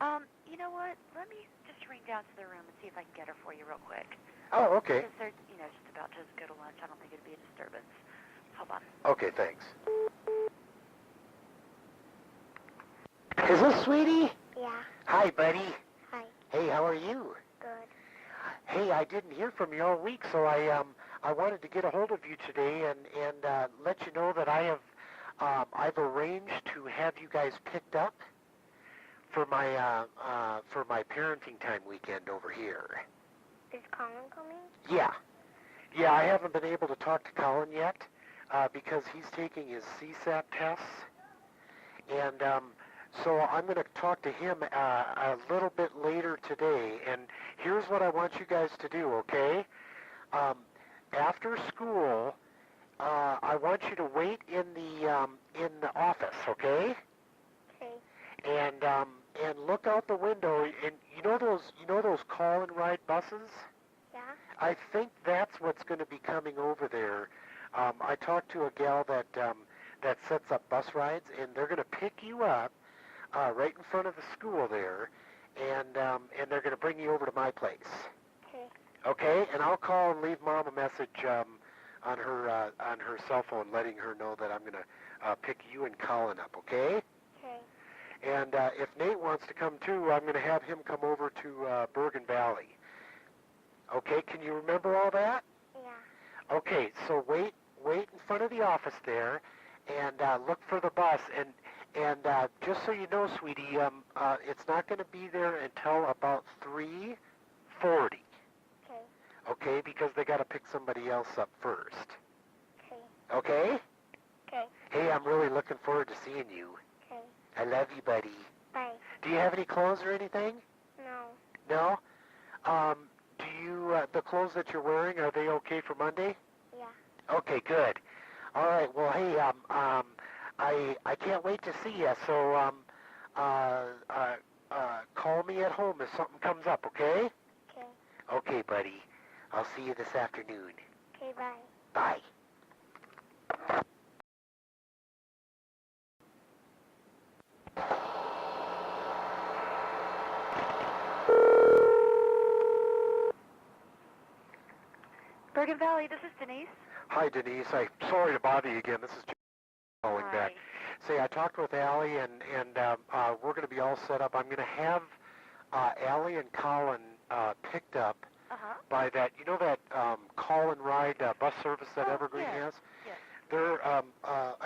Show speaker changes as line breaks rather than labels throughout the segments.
You know what? Let me just ring down to the room and see if I can get her for you real quick.
Oh, okay.
Because they're, just about to go to lunch. I don't think it'd be a disturbance. Hold on.
Okay, thanks. Is this Sweetie?
Yeah.
Hi, buddy.
Hi.
Hey, how are you?
Good.
Hey, I didn't hear from you all week, so I wanted to get a hold of you today and let you know that I've arranged to have you guys picked up for my parenting time weekend over here.
Is Colin coming?
Yeah. Yeah, I haven't been able to talk to Colin yet because he's taking his CSAT tests. And so I'm going to talk to him a little bit later today. And here's what I want you guys to do, okay? After school, I want you to wait in the office, okay?
Okay.
And look out the window. And you know those call and ride buses?
Yeah.
I think that's what's going to be coming over there. I talked to a gal that sets up bus rides, and they're going to pick you up right in front of the school there, and they're going to bring you over to my place.
Okay.
Okay, and I'll call and leave Mom a message on her cell phone, letting her know that I'm going to pick you and Colin up. Okay.
Okay.
And if Nate wants to come too, I'm going to have him come over to Bergen Valley. Okay, can you remember all that?
Yeah.
Okay, so wait in front of the office there, and look for the bus. And just so you know, sweetie, it's not going to be there until about 3:40.
Okay.
Okay, because they got to pick somebody else up first.
Okay.
Okay?
Okay.
Hey, I'm really looking forward to seeing you.
Okay.
I love you, buddy.
Bye.
Do you have any clothes or anything?
No.
No? Do you, the clothes that you're wearing, are they okay for Monday?
Yeah.
Okay, good. All right, well, hey, I can't wait to see you, so, call me at home if something comes up, okay?
Okay.
Okay, buddy. I'll see you this afternoon.
Okay, bye.
Bye.
Bergen Valley, this is Denise.
Hi, Denise. I'm sorry to bother you again. This is Jim calling back. Say, I talked with Allie, and we're going to be all set up. I'm going to have Allie and Colin picked up by that, that call and ride bus service that Evergreen has.
Yes.
They're, a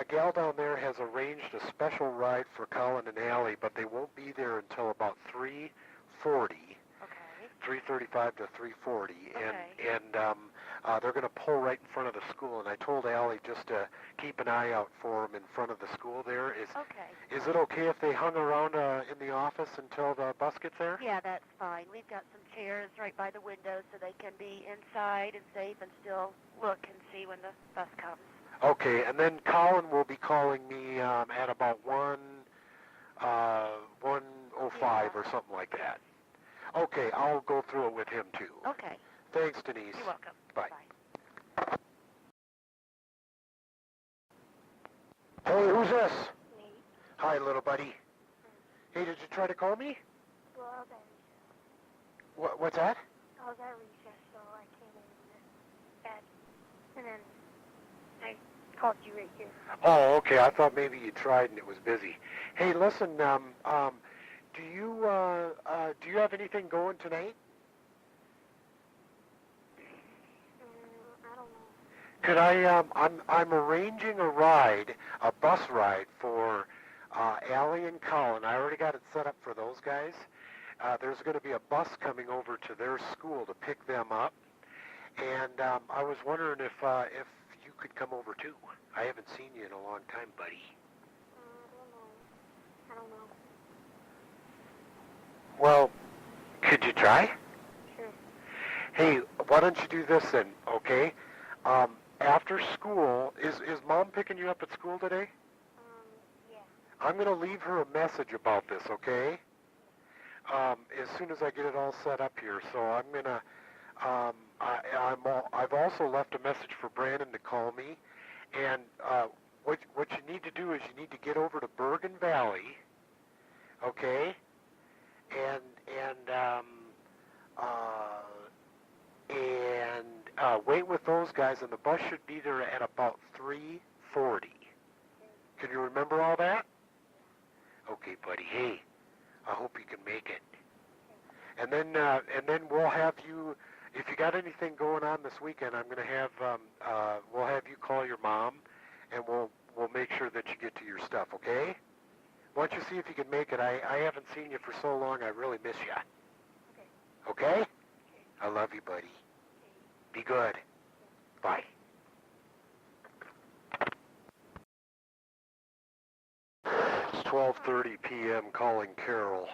gal down there has arranged a special ride for Colin and Allie, but they won't be there until about 3:40.
Okay.
3:35 to 3:40,
Okay.
and they're going to pull right in front of the school. And I told Allie just to keep an eye out for them in front of the school there. Is it okay if they hung around in the office until the bus gets there?
Yeah, that's fine. We've got some chairs right by the window so they can be inside and safe and still look and see when the bus comes.
Okay, and then Colin will be calling me at about 1:05 or something like that. Okay, I'll go through it with him too.
Okay.
Thanks, Denise.
You're welcome.
Bye.
Bye.
Hey, who's this?
Me.
Hi, little buddy. Hey, did you try to call me?
Well, I was at recess.
What's that?
I was at recess, so I came in bed. And then I called you right here.
Oh, okay. I thought maybe you tried and it was busy. Hey, listen, do you have anything going tonight?
I don't know.
Could I'm arranging a bus ride for Allie and Colin. I already got it set up for those guys. There's going to be a bus coming over to their school to pick them up, and I was wondering if you could come over too. I haven't seen you in a long time, buddy.
I don't know.
Well, could you try?
Sure.
Hey, why don't you do this then, okay? After school, is Mom picking you up at school today?
Yeah.
I'm going to leave her a message about this, okay? As soon as I get it all set up here. So I'm going to, I've also left a message for Brandon to call me. And what you need to do is you need to get over to Bergen Valley, okay? wait with those guys, and the bus should be there at about 3:40. Can you remember all that? Okay, buddy. Hey, I hope you can make it. And then we'll have you. If you got anything going on this weekend, I'm gonna have we'll have you call your mom, and we'll make sure that you get to your stuff. Okay? Why don't you see if you can make it? I haven't seen you for so long. I really miss you. Okay? I love you, buddy. Be good. Bye. It's 12:30 p.m. calling Carol.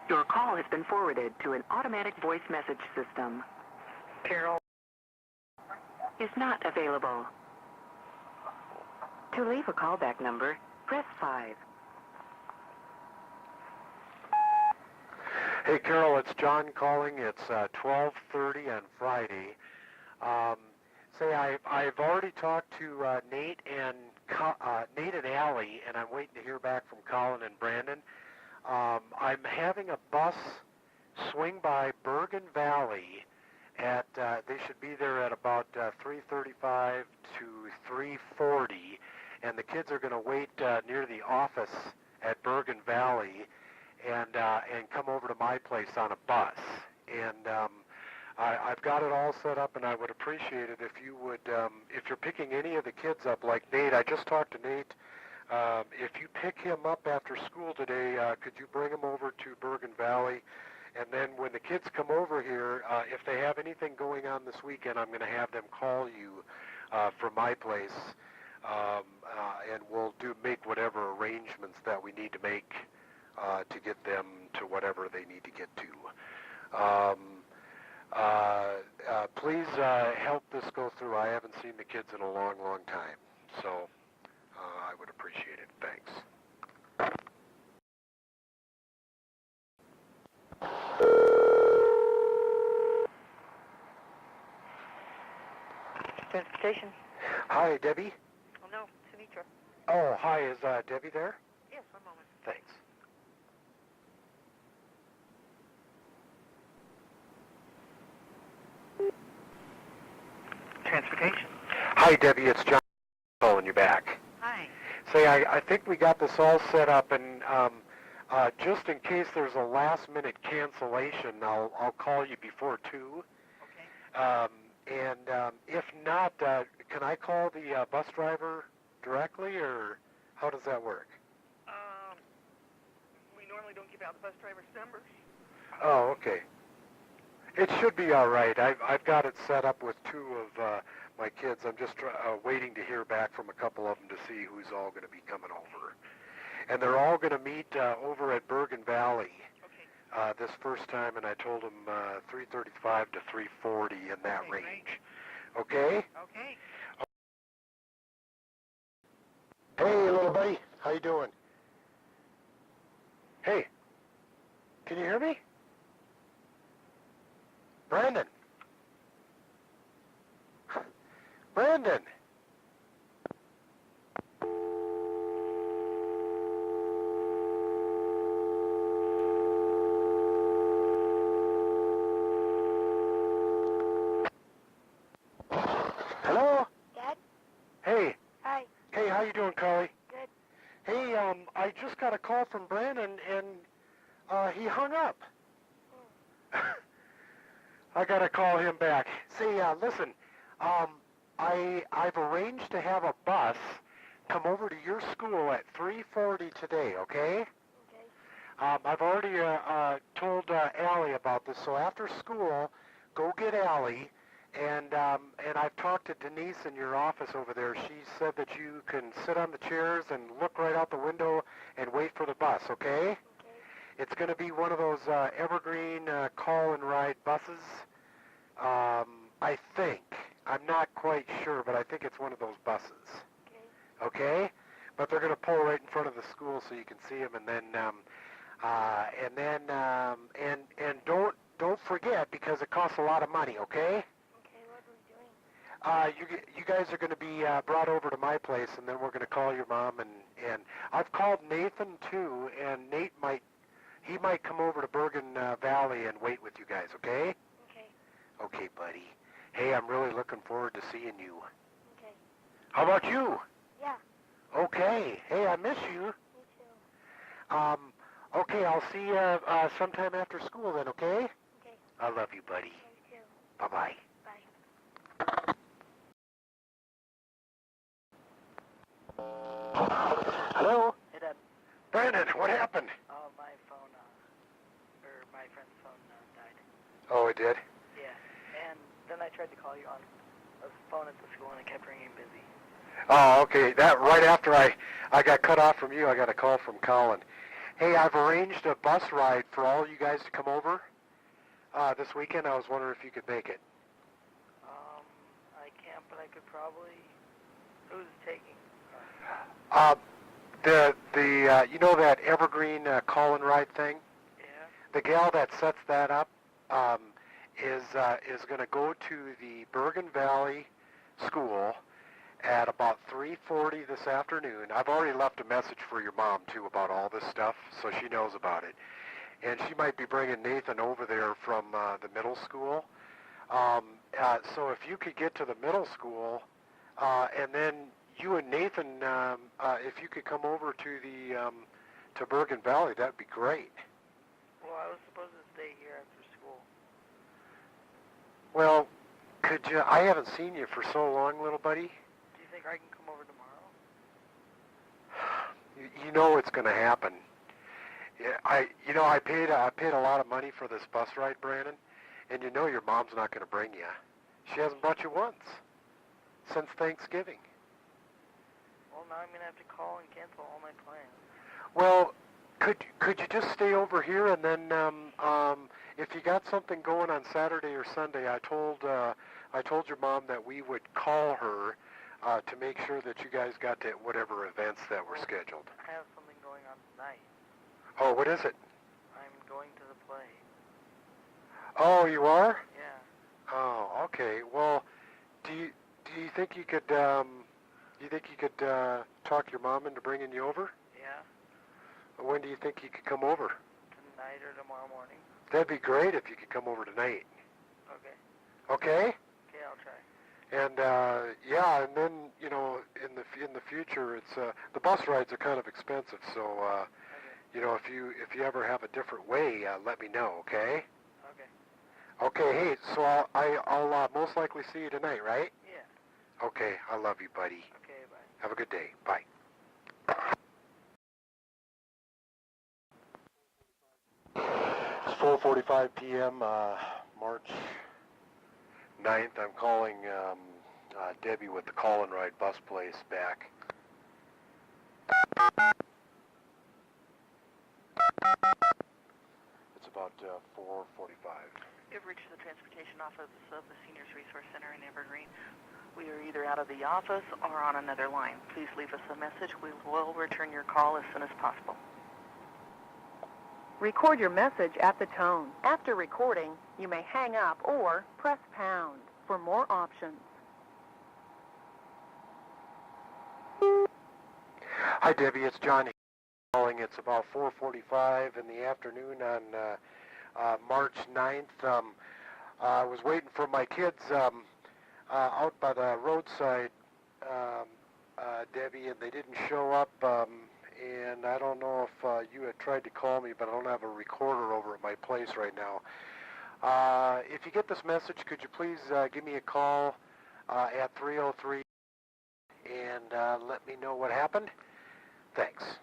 Your call has been forwarded to an automatic voice message system. Carol is not available. To leave a callback number, press 5.
Hey, Carol, it's John calling. It's 12:30 on Friday. I've already talked to Nate and Allie, and I'm waiting to hear back from Colin and Brandon. I'm having a bus swing by Bergen Valley at, they should be there at about 3:35 to 3:40, and the kids are going to wait near the office at Bergen Valley and come over to my place on a bus. And I've got it all set up, and I would appreciate it if you would, if you're picking any of the kids up like Nate. I just talked to Nate. If you pick him up after school today, could you bring him over to Bergen Valley? And then when the kids come over here, if they have anything going on this weekend, I'm going to have them call you from my place, and we'll make whatever arrangements that we need to make to get them to whatever they need to get to. Please help this go through. I haven't seen the kids in a long, long time, so I would appreciate it. Thanks.
Transportation.
Hi, Debbie.
Oh, no, Sinitra.
Oh, hi. Is Debbie there?
Yes, one moment.
Thanks.
Transportation.
Hi, Debbie. It's John calling you back.
Hi.
Say, I think we got this all set up, and just in case there's a last-minute cancellation, I'll call you before 2.
Okay.
If not, can I call the bus driver directly, or how does that work?
We normally don't give out the bus driver's numbers.
Oh, okay. It should be all right. I've got it set up with 2 of my kids. I'm just waiting to hear back from a couple of them to see who's all going to be coming over. And they're all going to meet over at Bergen Valley this first time, and I told them 3:35 to 3:40 in that range. Okay?
Okay.
Hey, little buddy. How you doing? Hey. Can you hear me? Brandon. Brandon. Hello?
Dad?
Hey.
Hi.
Hey, how you doing, Carly?
Good.
Hey, I just got a call from Brandon, and he hung up. I gotta call him back. Say, listen, I've arranged to have a bus come over to your school at 3:40 today, okay?
Okay.
I've already told Allie about this, so after school, go get Allie, and I've talked to Denise in your office over there. She said that you can sit on the chairs and look right out the window and wait for the bus. bus, okay?
Okay.
It's going to be one of those evergreen call and ride buses. I think. I'm not quite sure, but I think it's one of those buses.
Okay.
Okay? But they're going to pull right in front of the school so you can see them, and don't forget, because it costs a lot of money, okay?
Okay, what are we doing?
You guys are going to be brought over to my place, and then we're going to call your mom, and I've called Nathan too, and Nate might come over to Bergen Valley and wait with you guys, okay?
Okay.
Okay, buddy. Hey, I'm really looking forward to seeing you.
Okay.
How about you?
Yeah.
Okay. Hey, I miss you.
Me too.
Okay, I'll see you sometime after school then, okay?
Okay.
I love you, buddy.
Me too.
Bye-bye.
Bye.
Hello?
Hey, Dad.
Brandon, what happened?
My phone, or my friend's phone died.
Oh, it did?
Yeah. And then I tried to call you on a phone at the school, and it kept ringing busy.
Oh, okay. That right after I got cut off from you, I got a call from Colin. Hey, I've arranged a bus ride for all you guys to come over this weekend. I was wondering if you could make it.
I can't, but I could probably... Who's taking?
You know that evergreen call and ride thing?
Yeah.
The gal that sets that up is going to go to the Bergen Valley School at about 3:40 this afternoon. I've already left a message for your mom too about all this stuff, so she knows about it. And she might be bringing Nathan over there from the middle school. So if you could get to the middle school, and then you and Nathan, if you could come over to the to Bergen Valley, that'd be great.
Well, I was supposed to stay here after school.
Well, could you? I haven't seen you for so long, little buddy.
Do you think I can come over tomorrow?
You know it's going to happen. Yeah, I paid a lot of money for this bus ride, Brandon, and you know your mom's not going to bring you. She hasn't brought you once since Thanksgiving.
Well, now I'm going to have to call and cancel all my plans.
Well, could you just stay over here, and then if you got something going on Saturday or Sunday, I told your mom that we would call her to make sure that you guys got to whatever events that were scheduled.
I have something going on tonight.
Oh, what is it?
I'm going to the play.
Oh, you are?
Yeah.
Oh, okay. Well, do you think you could talk your mom into bringing you over?
Yeah.
When do you think you could come over?
Tonight or tomorrow morning.
That'd be great if you could come over tonight.
Okay.
Okay?
Okay, I'll try.
And yeah, and then in the future, it's the bus rides are kind of expensive. So
Okay.
if you ever have a different way, let me know. Okay?
Okay.
Okay. Hey, so I'll most likely see you tonight, right?
Yeah.
Okay. I love you, buddy.
Okay, bye.
Have a good day. Bye. It's 4:45 p.m. March 9th. I'm calling Debbie with the call and ride bus place back. It's about 4:45.
You've reached the transportation office of the Seniors Resource Center in Evergreen. We are either out of the office or on another line. Please leave us a message. We will return your call as soon as possible. Record your message at the tone. After recording, you may hang up or press pound for more options.
Hi, Debbie. It's John calling. It's about 4:45 in the afternoon on March 9th. I was waiting for my kids out by the roadside, Debbie, and they didn't show up. And I don't know if you had tried to call me, but I don't have a recorder over at my place right now. If you get this message, could you please give me a call at 303 and let me know what happened? Thanks.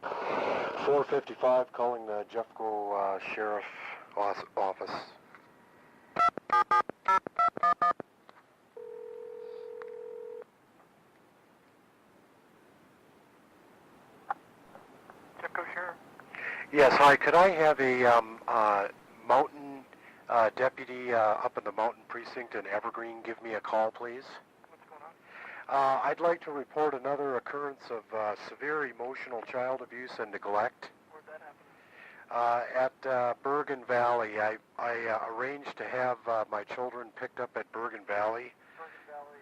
4:55, calling the Jeffco Sheriff Office. Yes, hi. Could I have a mountain deputy up in the mountain precinct in Evergreen give me a call, please?
What's going on?
I'd like to report another occurrence of severe emotional child abuse and neglect.
Where'd that happen?
At Bergen Valley. I arranged to have my children picked up at Bergen Valley.
Bergen Valley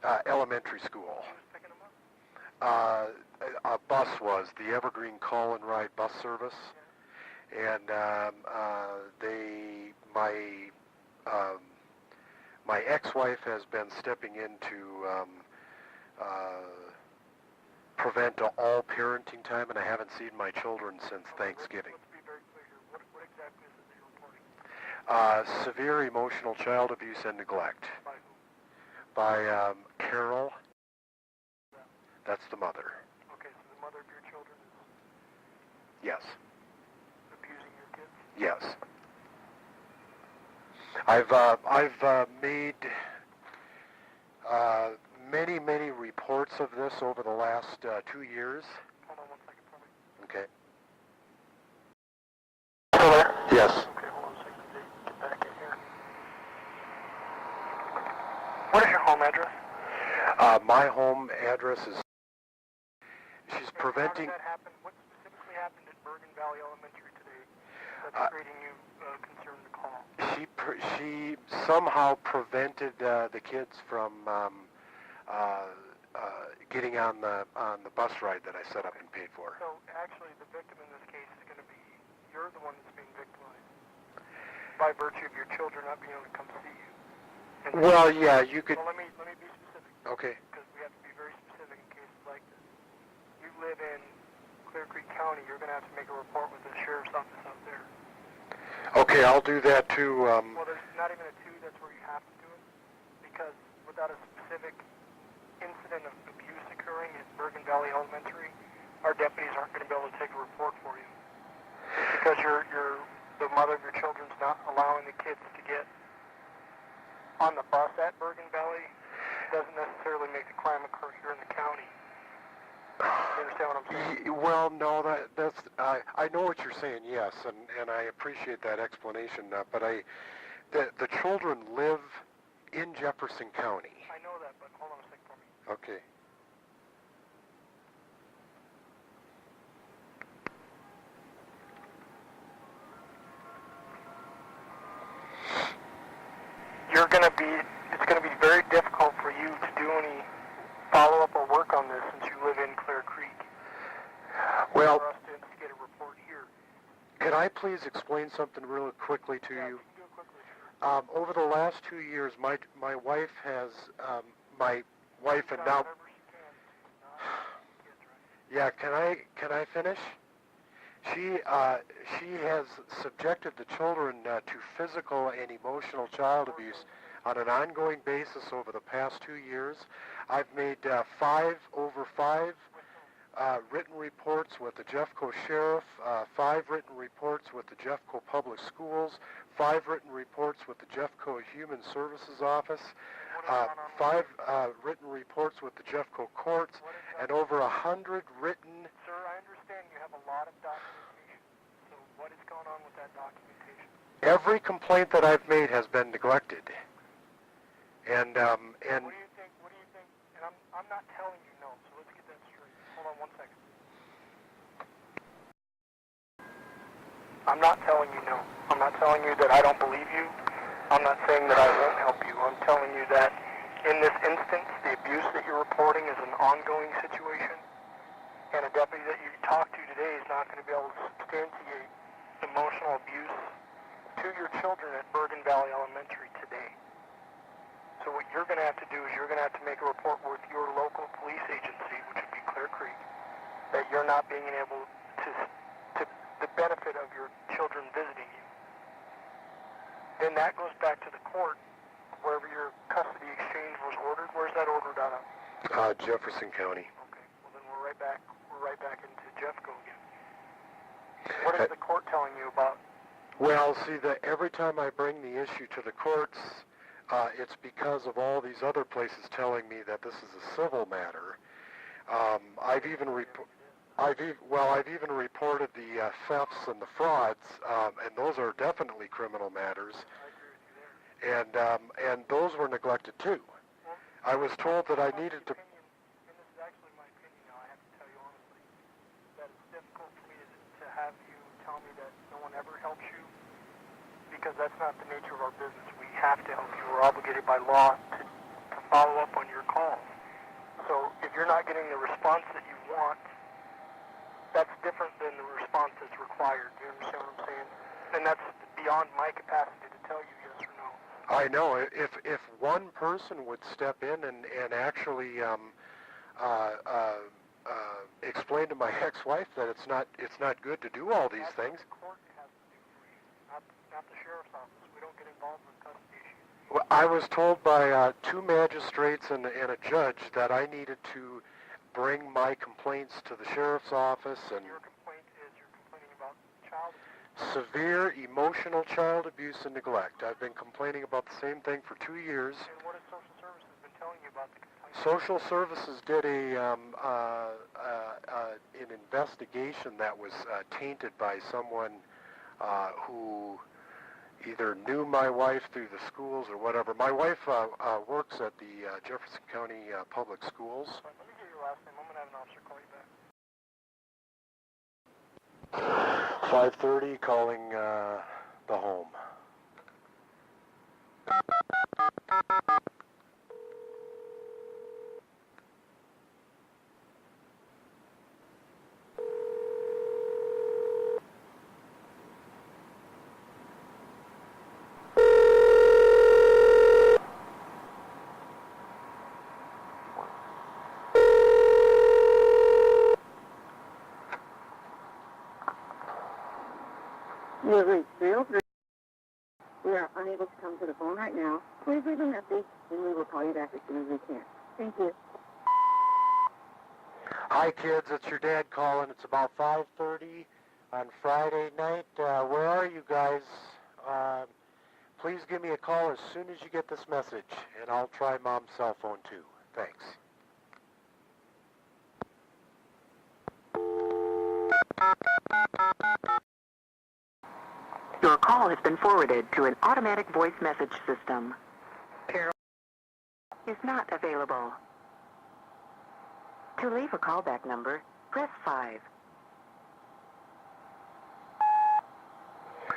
what?
Elementary school.
Who was picking them up?
A bus was, the Evergreen Call and Ride bus service. And my ex-wife has been stepping in to prevent all parenting time, and I haven't seen my children since Thanksgiving.
Let's be very clear here. What exactly is it that you're reporting?
Severe emotional child abuse and neglect.
By who?
By Carol. That's the mother.
Okay, so the mother of your children is
Yes.
abusing your kids?
Yes. I've made many reports of this over the last 2 years.
Hold on 1 second for me.
Okay.
Still there?
Yes.
Okay, hold on a second. Get back in here. What is your home address?
My home address is. She's
How
preventing.
did that happen? What specifically happened at Bergen Valley Elementary today that's creating you concern to call?
She somehow prevented the kids from getting on the bus ride that I set up and paid for.
So actually, the victim in this case is going to be you're the one that's being victimized by virtue of your children not being able to come see you. And
Well, yeah, you could.
Well, let me be specific.
Okay.
Because we have to be very specific in cases like this. You live in Clear Creek County. You're going to have to make a report with the sheriff's office out there.
Okay, I'll do that too.
Well, there's not even a 2. That's where you have to do it. Because without a specific incident of abuse occurring at Bergen Valley Elementary, our deputies aren't going to be able to take a report for you. Because the mother of your children's not allowing the kids to get on the bus at Bergen Valley doesn't necessarily make the crime occur here in the county. You understand what I'm saying?
Well, no, that's I know what you're saying, yes, and I appreciate that explanation. But the children live in Jefferson County.
I know that, but hold on a second for me.
Okay.
It's going to be very difficult for you to do any follow-up or work on this since you live in Clear Creek.
Well,
For us to instigate a report here.
could I please explain something really quickly to
Yeah,
you?
you can do it quickly, sure.
Over the last 2 years, my wife has my wife and now.
Whatever she can to not kids, right?
Yeah, can I finish? She has subjected the children to physical and emotional child abuse on an ongoing basis over the past 2 years. I've made 5 written reports with the Jeffco Sheriff, 5 written reports with the Jeffco Public Schools, 5 written reports with the Jeffco Human Services Office, 5 written reports with the Jeffco Courts, and over 100 written.
Sir, I understand you have a lot of documentation. So what is going on with that documentation?
Every complaint that I've made has been neglected. And
What do you think? And I'm not telling you no, so let's get that straight. Hold on 1 second. I'm not telling you no. I'm not telling you that I don't believe you. I'm not saying that I won't help you. I'm telling you that in this instance, the abuse that you're reporting is an ongoing situation, and a deputy that you talk to today is not going to be able to substantiate emotional abuse to your children at Bergen Valley Elementary today. So what you're going to have to do is you're going to have to make a report with your local police agency, which would be Clear Creek, that you're not being able to the benefit of your children visiting you. Then that goes back to the court, wherever your custody exchange was ordered. Where's that ordered out of?
Jefferson County.
Okay. Well, then we're right back into Jeffco again. What is the court telling you about?
Well, see, every time I bring the issue to the courts, it's because of all these other places telling me that this is a civil matter. I've even I've even reported the thefts and the frauds, and those are definitely criminal matters.
I agree with you there.
And those were neglected too.
Well,
I was told that I needed to.
Opinion, and this is actually my opinion now, I have to tell you honestly, that it's difficult for me to have you tell me that no one ever helps you, because that's not the nature of our business. We have to help you. We're obligated by law to follow up on your calls. So if you're not getting the response that you want, that's different than the response that's required. Do you understand what I'm saying? And that's beyond my capacity to tell you yes or no.
I know if one person would step in and actually explain to my ex-wife that it's not good to do all these things.
That's what the court has to do for you, not the sheriff's office. We don't get involved with custody issues.
Well, I was told by 2 magistrates and a judge that I needed to bring my complaints to the sheriff's office, and
Your complaint is you're complaining about child abuse.
severe emotional child abuse and neglect. I've been complaining about the same thing for 2 years.
And what has social services been telling you about the complaint?
Social services did an investigation that was tainted by someone who either knew my wife through the schools or whatever. My wife works at the Jefferson County Public Schools.
Let me get your last name. I'm going to have an officer call you back.
5:30, calling the home.
You have reached 303. We are unable to come to the phone right now. Please leave a message, and we will call you back as soon as we can. Thank you.
Hi, kids. It's your dad calling. It's about 5:30 on Friday night. Where are you guys? Please give me a call as soon as you get this message, and I'll try Mom's cell phone too. Thanks.
Your call has been forwarded to an automatic voice message system. Carol is not available. To leave a callback number, press 5.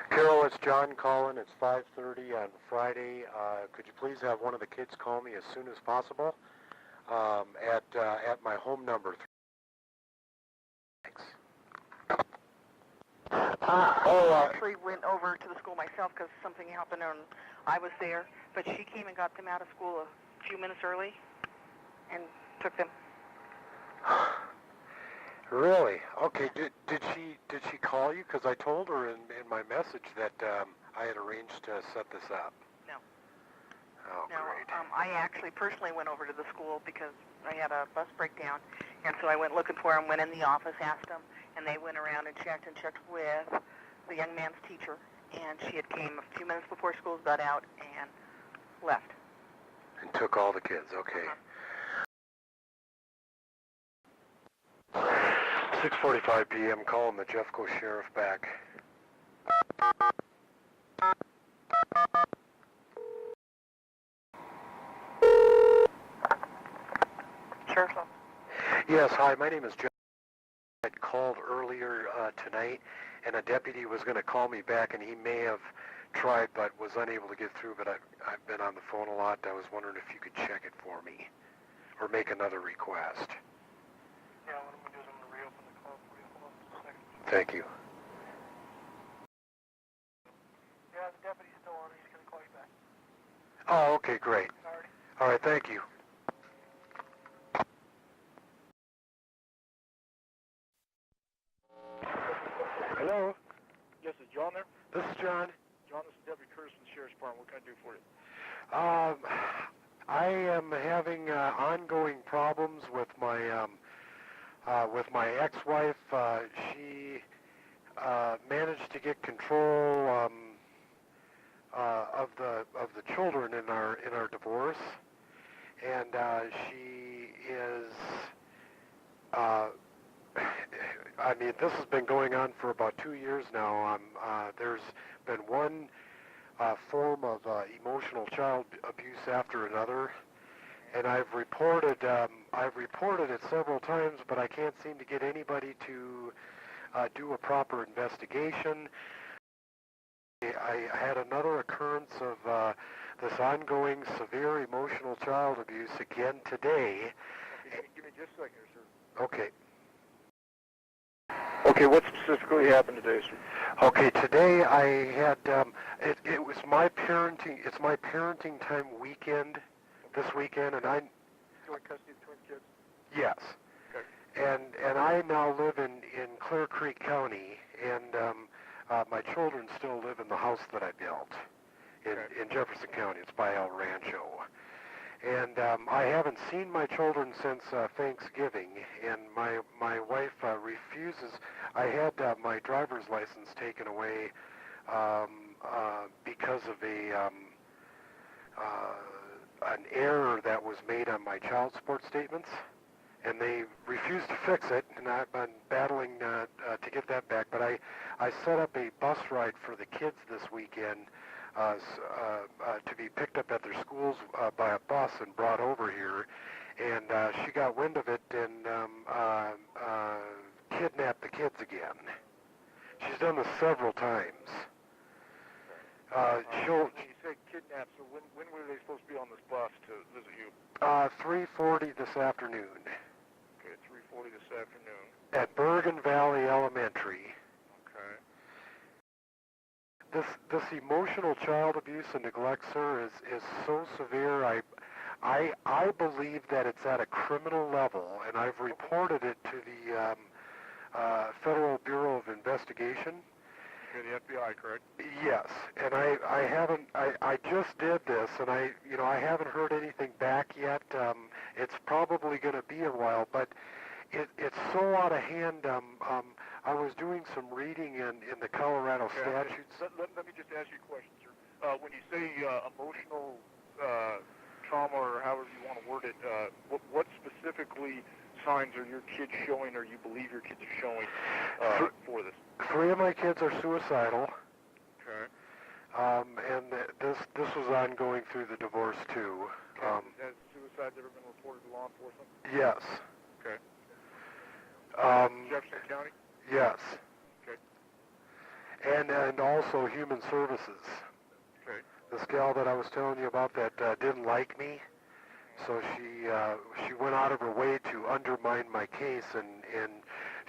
Carol, it's John calling. It's 5:30 on Friday. Could you please have one of the kids call me as soon as possible at my home number? Thanks.
I actually went over to the school myself because something happened and I was there, but she came and got them out of school a few minutes early and took them.
Really? Okay. Did she call you? Because I told her in my message that I had arranged to set this up.
No.
Oh,
No,
great.
I actually personally went over to the school because I had a bus breakdown, and so I went looking for them, went in the office, asked them, and they went around and checked with the young man's teacher, and she had came a few minutes before school got out and left.
And took all the kids. Okay. 6:45 p.m. Calling the Jeffco Sheriff back.
Sheriff's office.
Yes, hi, my name is Jeff. I had called earlier tonight, and a deputy was going to call me back, and he may have tried but was unable to get through, but I've been on the phone a lot. I was wondering if you could check it for me or make another request.
Yeah, what I'm going to do is I'm going to reopen the call for you. Hold on just a second.
Thank you.
Yeah, the deputy's still on. He's going to call you back.
Oh, okay, great.
Alrighty.
All right, thank you. Hello?
Yes, is John there?
This is John.
John, this is Deputy Curtis from the Sheriff's Department. What can I do for you?
I am having ongoing problems with my ex-wife. She managed to get control of the children in our divorce, and she is I mean, this has been going on for about 2 years now. There's been one form of emotional child abuse after another, and I've reported it several times, but I can't seem to get anybody to do a proper investigation. I had another occurrence of this ongoing severe emotional child abuse again today.
Okay, give me just a second, sir.
Okay.
Okay, what specifically happened today, sir?
Okay, today I had it was my parenting. It's my parenting time weekend this weekend, and I
Joint custody of twin kids?
yes,
Okay.
and I now live in Clear Creek County, and my children still live in the house that I built in Jefferson County. It's by El Rancho. And I haven't seen my children since Thanksgiving, and my wife refuses. I had my driver's license taken away because of an error that was made on my child support statements, and they refused to fix it, and I've been battling to get that back. But I set up a bus ride for the kids this weekend to be picked up at their schools by a bus and brought over here, and she got wind of it and kidnapped the kids again. She's done this several times.
When you say kidnapped, so when were they supposed to be on this bus to visit you?
3:40 this afternoon.
Okay, 3:40 this afternoon.
At Bergen Valley Elementary.
Okay.
This emotional child abuse and neglect, sir, is so severe. I believe that it's at a criminal level, and I've reported it to the Federal Bureau of Investigation.
Okay, the FBI, correct?
Yes, and I haven't. I just did this, and I haven't heard anything back yet. It's probably going to be a while, but it's so out of hand. I was doing some reading in the Colorado statutes.
Let me just ask you a question, sir. When you say emotional trauma, or however you want to word it, what specifically signs are your kids showing, or you believe your kids are showing for this?
3 of my kids are suicidal.
Okay.
And this was ongoing through the divorce too.
Has suicide ever been reported to law enforcement?
Yes.
Okay. Jefferson County?
Yes.
Okay.
And also human services.
Okay.
This gal that I was telling you about that didn't like me, so she went out of her way to undermine my case, and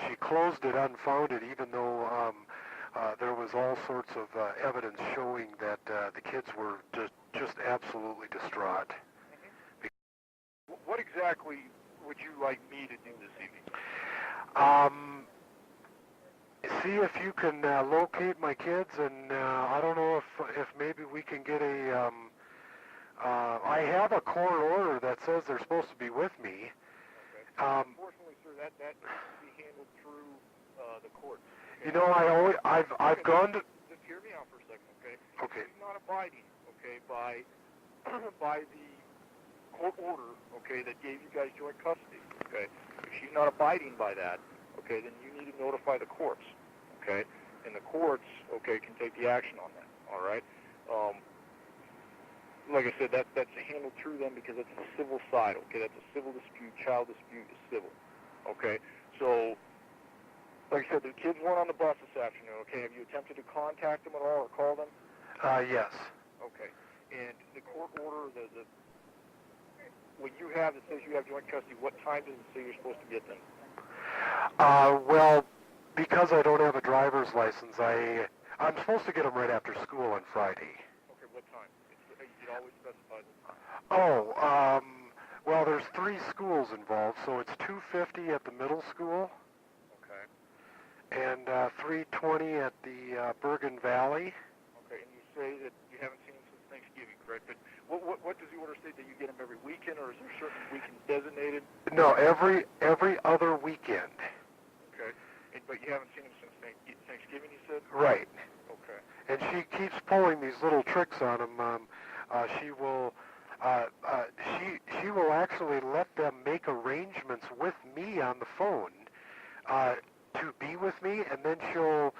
she closed it unfounded, even though there was all sorts of evidence showing that the kids were just absolutely distraught.
Mm-hmm. What exactly would you like me to do this evening?
See if you can locate my kids, and I don't know if maybe we can get a. I have a court order that says they're supposed to be with me.
Okay. Unfortunately, sir, that needs to be handled through the courts. Okay?
You know, I've gone to.
Just hear me out for a second, okay?
Okay.
She's not abiding, okay, by the court order, okay, that gave you guys joint custody, okay? If she's not abiding by that, okay, then you need to notify the courts, okay? And the courts, okay, can take the action on that, all right? Like I said, that's handled through them because it's the civil side, okay? That's a civil dispute. Child dispute is civil, okay? So, like I said, the kids weren't on the bus this afternoon, okay? Have you attempted to contact them at all or call them?
Yes.
Okay. And the court order, what you have that says you have joint custody, what time does it say you're supposed to get them?
Well, because I don't have a driver's license, I'm supposed to get them right after school on Friday.
Okay, what time? It always specifies the time.
Oh, well, there's 3 schools involved, so it's 2:50 at the middle school.
Okay.
And 3:20 at the Bergen Valley.
Okay, and you say that you haven't seen them since Thanksgiving, correct? But what does the order state, that you get them every weekend, or is there certain weekends designated?
No, every other weekend.
Okay, but you haven't seen them since Thanksgiving, you said?
Right.
Okay.
And she keeps pulling these little tricks on them. She will actually let them make arrangements with me on the phone. to be with me, and then she'll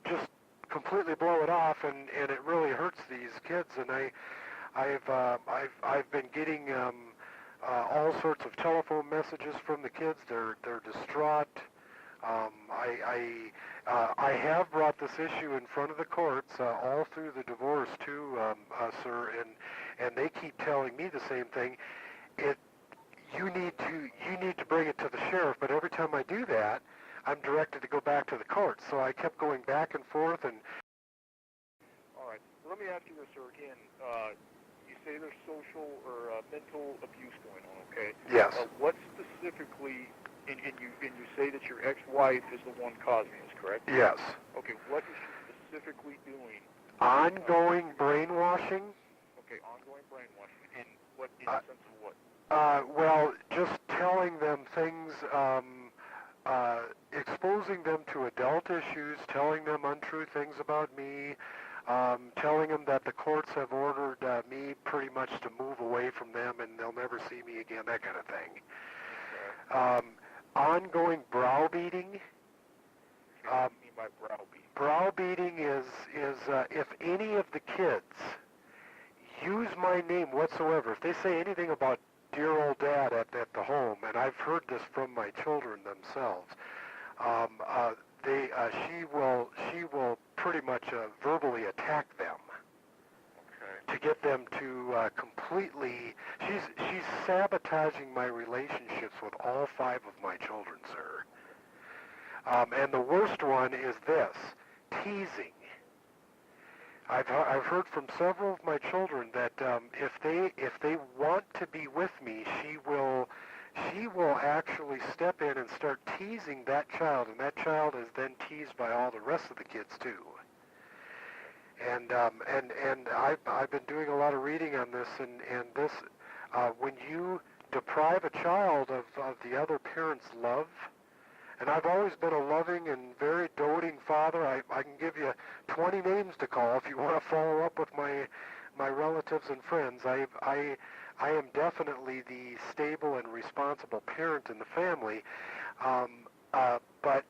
just completely blow it off, and it really hurts these kids. And I've been getting all sorts of telephone messages from the kids. They're distraught. I have brought this issue in front of the courts all through the divorce too, sir, and they keep telling me the same thing. You need to bring it to the sheriff, but every time I do that, I'm directed to go back to the courts. So I kept going back and forth. And
all right, let me ask you this, sir. Again, you say there's social or mental abuse going on. Okay.
Yes.
What specifically? And you say that your ex-wife is the one causing this, correct?
Yes.
Okay, what is she specifically doing?
Ongoing brainwashing.
Okay, ongoing brainwashing. In what, in the sense of what?
Well, just telling them things, exposing them to adult issues, telling them untrue things about me, telling them that the courts have ordered me pretty much to move away from them and they'll never see me again, that kind of thing.
Okay.
Ongoing browbeating.
What do you mean by browbeating?
Browbeating is if any of the kids use my name whatsoever, if they say anything about dear old dad at the home, and I've heard this from my children themselves, she will pretty much verbally attack them. To get them to completely, she's sabotaging my relationships with all 5 of my children, sir. And the worst one is this, teasing. I've heard from several of my children that if they want to be with me, she will actually step in and start teasing that child, and that child is then teased by all the rest of the kids too. And I've been doing a lot of reading on this, and this when you deprive a child of the other parent's love, and I've always been a loving and very doting father. I can give you 20 names to call if you want to follow up with my relatives and friends. I am definitely the stable and responsible parent in the family, but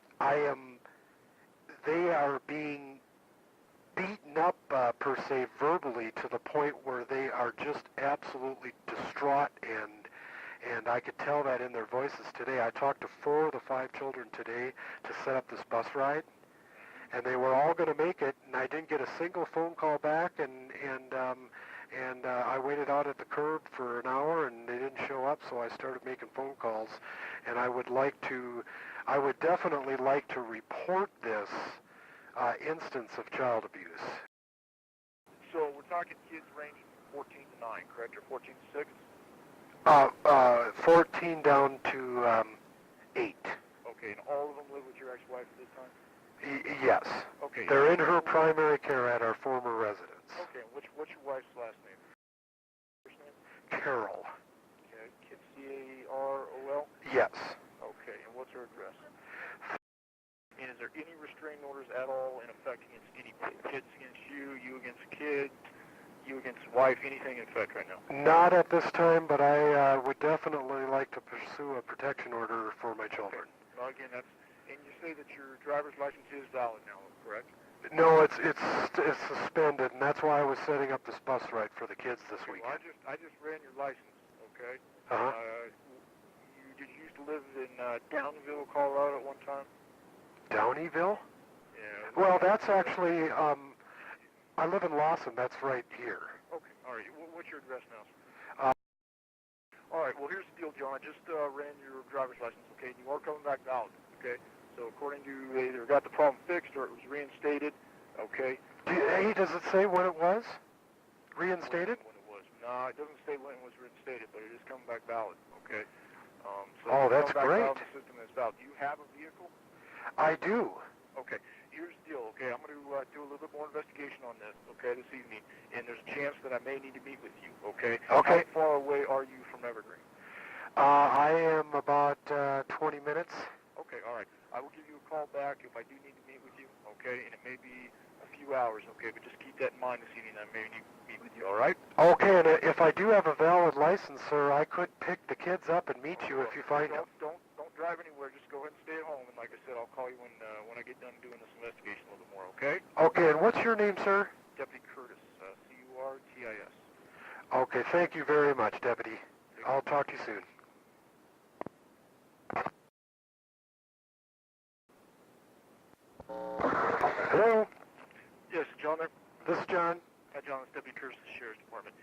they are being beaten up, per se, verbally to the point where they are just absolutely distraught, and I could tell that in their voices today. I talked to 4 of the 5 children today to set up this bus ride, and they were all going to make it, and I didn't get a single phone call back, and I waited out at the curb for an hour, and they didn't show up, so I started making phone calls, and I would definitely like to report this instance of child abuse.
So we're talking kids ranging from 14 to 9, correct? Or 14 to 6?
14 down to 8.
Okay, and all of them live with your ex-wife at this time?
Yes.
Okay.
They're in her primary care at our former residence.
Okay, and what's your wife's last name? First name?
Carol.
Okay, Carol?
Yes.
Okay, and what's her address? And is there any restraining orders at all in effect against anybody? Kids against you, you against kids, you against wife, anything in effect right now?
Not at this time, but I would definitely like to pursue a protection order for my children.
Okay. Well, again, and you say that your driver's license is valid now, correct?
No, it's suspended, and that's why I was setting up this bus ride for the kids this weekend.
Well, I just ran your license, okay?
Uh-huh.
Did you used to live in Downeyville, Colorado at one time?
Downeyville?
Yeah.
Well, that's actually, I live in Lawson. That's right here.
Okay, all right. What's your address now, sir? All right, well, here's the deal, John. I just ran your driver's license, okay? You are coming back valid, okay? So according to they either got the problem fixed or it was reinstated, okay?
Hey, does it say when it was reinstated?
When it was. No, it doesn't say when it was reinstated, but it is coming back valid, okay?
Oh, that's great.
The system is valid. Do you have a vehicle?
I do.
Okay. Here's the deal, okay? I'm going to do a little bit more investigation on this, okay, this evening, and there's a chance that I may need to meet with you, okay?
Okay.
How far away are you from Evergreen?
I am about 20 minutes.
Okay, all right. I will give you a call back if I do need to meet with you, okay? And it may be a few hours, okay? But just keep that in mind this evening. I may need to meet with you, all right?
Okay, and if I do have a valid license, sir, I could pick the kids up and meet you if you find them.
Don't drive drive anywhere. Just go ahead and stay at home. And like I said, I'll call you when I get done doing this investigation a little bit more, okay?
Okay, and what's your name, sir?
Deputy Curtis, C-U-R-T-I-S.
Okay, thank you very much, Deputy. I'll talk to you soon. Hello?
Yes, John there.
This is John.
Hi, John. It's Deputy Curtis, the Sheriff's Department.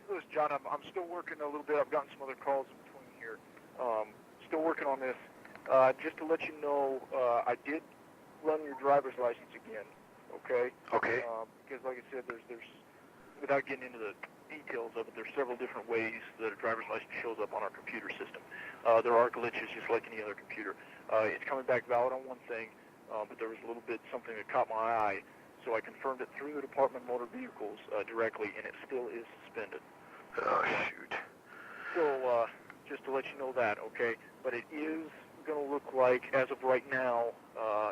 Listen, John, I'm still working a little bit. I've gotten some other calls in between here. Still working on this. Just to let you know, I did run your driver's license again, okay?
Okay.
Because, like I said, there's without getting into the details of it, there's several different ways that a driver's license shows up on our computer system. There are glitches just like any other computer. It's coming back valid on one thing, but there was a little bit something that caught my eye, so I confirmed it through the Department of Motor Vehicles directly, and it still is suspended.
Oh, shoot.
So, just to let you know that, okay? But it is going to look like, as of right now,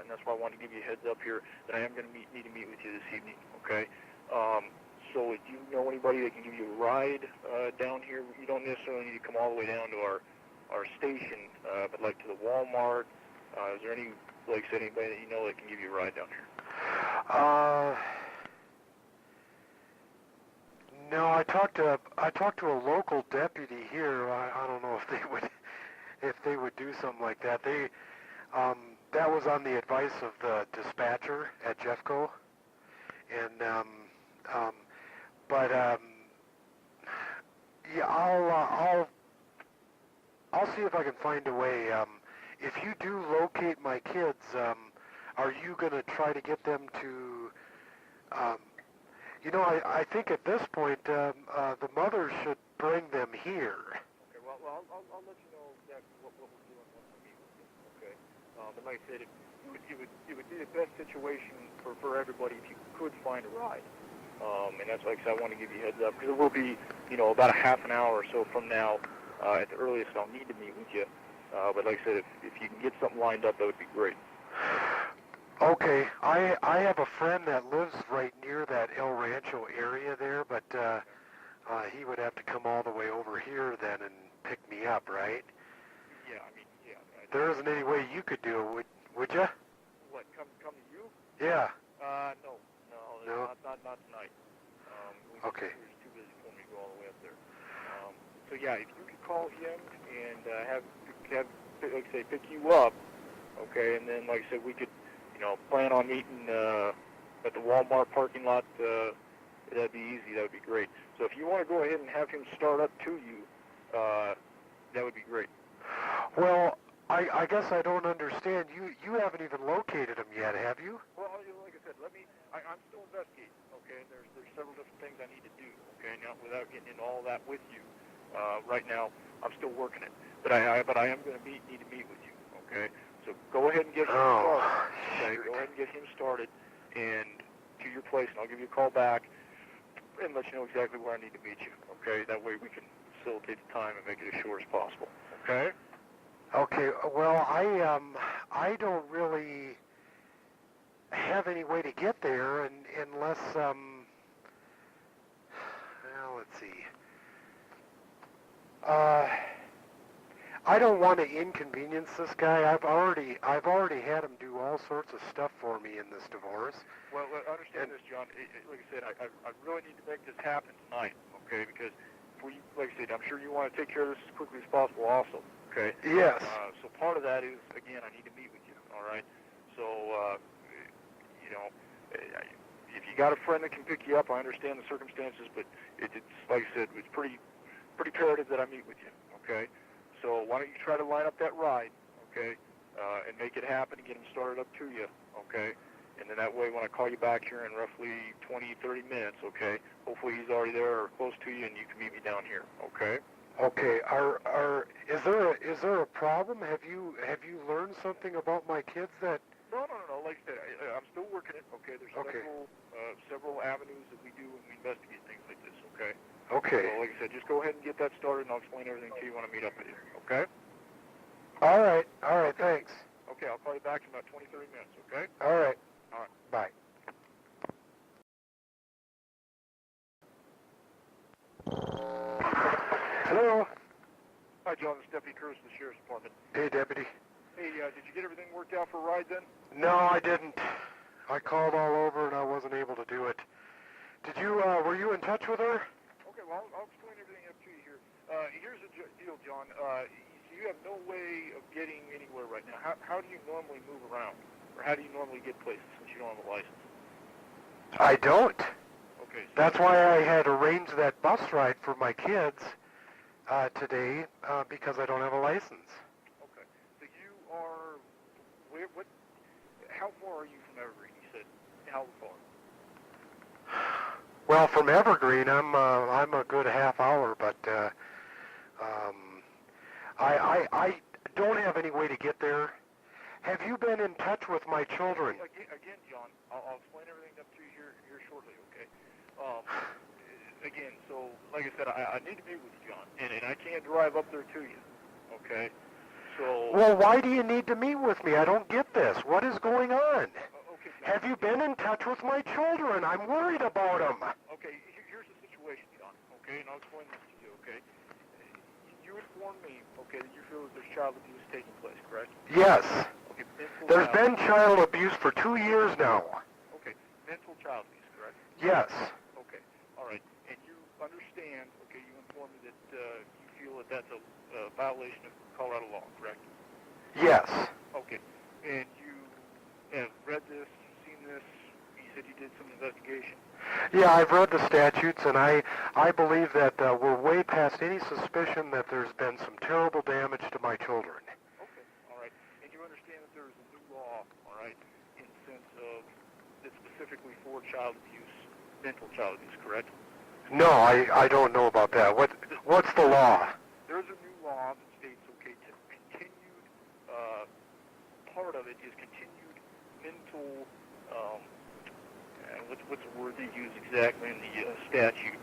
and that's why I wanted to give you a heads up here, that I am going to need to meet with you this evening, okay? So if you know anybody that can give you a ride down here, you don't necessarily need to come all the way down to our station, but like to the Walmart. Is there any, like I said, anybody that you know that can give you a ride down here?
No, I talked to a local deputy here. I don't know if they would do something like that. That was on the advice of the dispatcher at Jeffco, and yeah, I'll see if I can find a way. If you do locate my kids, are you gonna try to get them to? I think at this point, the mother should bring them here.
Okay, well I'll let you know exactly what we're doing once we meet with you, okay? But like I said, it would be the best situation for everybody if you could find a ride. And that's like I said, I want to give you a heads up, because it will be, about a half an hour or so from now, at the earliest, I'll need to meet with you. But like I said, if you can get something lined up, that would be great.
Okay, I have a friend that lives right near that El Rancho area there, but he would have to come all the way over here then and pick me up, right?
Yeah, I mean, yeah.
There isn't any way you could do it, would you?
What, come to you?
Yeah.
No, not tonight.
Okay.
He was too busy for me to go all the way up there. So yeah, if you could call him and have like I say, pick you up, okay, and then like I said, we could, plan on meeting at the Walmart parking lot. That'd be easy. That would be great. So if you want to go ahead and have him start up to you, that would be great.
Well, I guess I don't understand. You haven't even located him yet, have you?
Well, like I said, I'm still investigating, okay? There's several different things I need to do, okay? Now, without getting into all that with you, right now, I'm still working it. But I am going to need to meet with you, okay? So go ahead and get him started, okay? Go ahead and get him started and to your place, and I'll give you a call back and let you know exactly where I need to meet you, okay? That way we can facilitate the time and make it as short as possible, okay?
Okay, well, I don't really have any way to get there unless, well, let's see. I don't want to inconvenience this guy. I've already had him do all sorts of stuff for me in this divorce.
Well, understand this, John. Like I said, I really need to make this happen tonight, okay? Because like I said, I'm sure you want to take care of this as quickly as possible also, okay?
Yes.
So part of that is, again, I need to meet with you, all right? So, if you got a friend that can pick you up, I understand the circumstances, but it's like I said, it's pretty imperative that I meet with you, okay? So why don't you try to line up that ride, okay, and make it happen and get him started up to you, okay? And then that way when I call you back here in roughly 20, 30 minutes, okay, hopefully he's already there or close to you and you can meet me down here, okay?
Okay. Is there a problem? Have you learned something about my kids that?
No. Like I said, I'm still working it, okay? There's several avenues that we do when we investigate things like this, okay?
Okay.
So like I said, just go ahead and get that started and I'll explain everything to you when I meet up with you, okay?
All right, thanks.
Okay, I'll call you back in about 20, 30 minutes, okay?
All right.
All right.
Bye. Hello.
Hi, John. This is Deputy Curtis with the Sheriff's Department.
Hey, Deputy.
Hey, did you get everything worked out for a ride then?
No, I didn't. I called all over and I wasn't able to do it. Did you, were you in touch with her?
Okay, well, I'll explain everything up to you here. Here's the deal, John. You have no way of getting anywhere right now. How do you normally move around? Or how do you normally get places since you don't have a license?
I don't.
Okay. So
That's why I had arranged that bus ride for my kids today, because I don't have a license.
Okay. So you are, how far are you from Evergreen? You said, how far?
Well, from Evergreen, I'm a good half hour, but I don't have any way to get there. Have you been in touch with my children?
Again, John, I'll explain everything up to you here shortly, okay? Again, so, like I said, I need to meet with you, John, and I can't drive up there to you, okay? So...
Well, why do you need to meet with me? I don't get this. What is going on?
Okay, John.
Have you been in touch with my children? I'm worried about them.
Okay, here's the situation, John, okay? And I'll explain this to you, okay? You informed me, okay, that you feel that there's child abuse taking place, correct?
Yes.
Okay,
There's been child abuse for 2 years now.
Okay, mental child abuse, correct?
Yes.
Okay, all right. And you understand, okay, you informed me that you feel that that's a violation of Colorado law, correct?
Yes.
Okay, and you have read this, seen this, you said you did some investigation.
Yeah, I've read the statutes, and I believe that we're way past any suspicion that there's been some terrible damage to my children.
Okay, all right. And you understand that there's a new law, all right, in the sense of that's specifically for child abuse, mental child abuse, correct?
No, I don't know about that. What's the law?
There's a new law that states, okay, to continued, part of it is continued mental, what's the word they use exactly in the statute?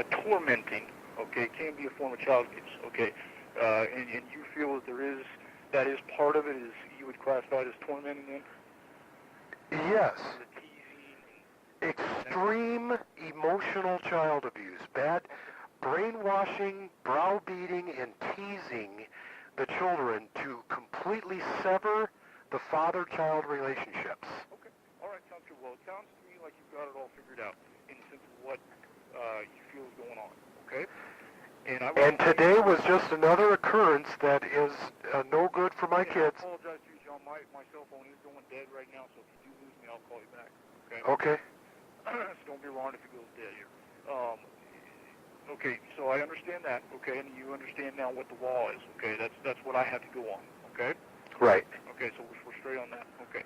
Tormenting, okay, can be a form of child abuse, okay? And you feel that that is part of it, is you would classify it as tormenting then?
Yes.
The teasing.
Extreme emotional child abuse, bad brainwashing, browbeating, and teasing the children to completely sever the father-child relationships.
Okay, all right, sounds good. Well, it sounds to me like you've got it all figured out in the sense of what you feel is going on, okay? And
today was just another occurrence that is no good for my kids.
I apologize to you, John. My cell phone is going dead right now, so if you do lose me, I'll call you back, okay?
Okay.
So don't be alarmed if it goes dead here. Okay, so I understand that, okay, and you understand now what the law is, okay? That's what I have to go on, okay?
Right.
Okay, so we're straight on that, okay?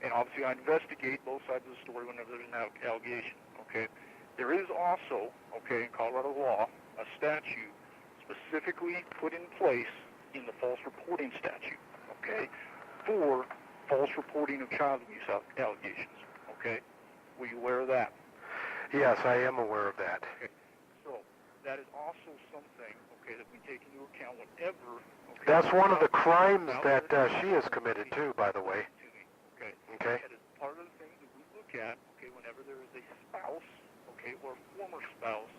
And obviously I investigate both sides of the story whenever there's an allegation, okay? There is also, okay, in Colorado law, a statute specifically put in place in the false reporting statute, okay, for false reporting of child abuse allegations, okay? Were you aware of that?
Yes, I am aware of that.
Okay, so that is also something, okay, that we take into account whenever, okay...
That's one of the crimes that she has committed too, by the way.
Okay.
Okay.
That is part of the things that we look at, okay, whenever there is a spouse, okay, or former spouse,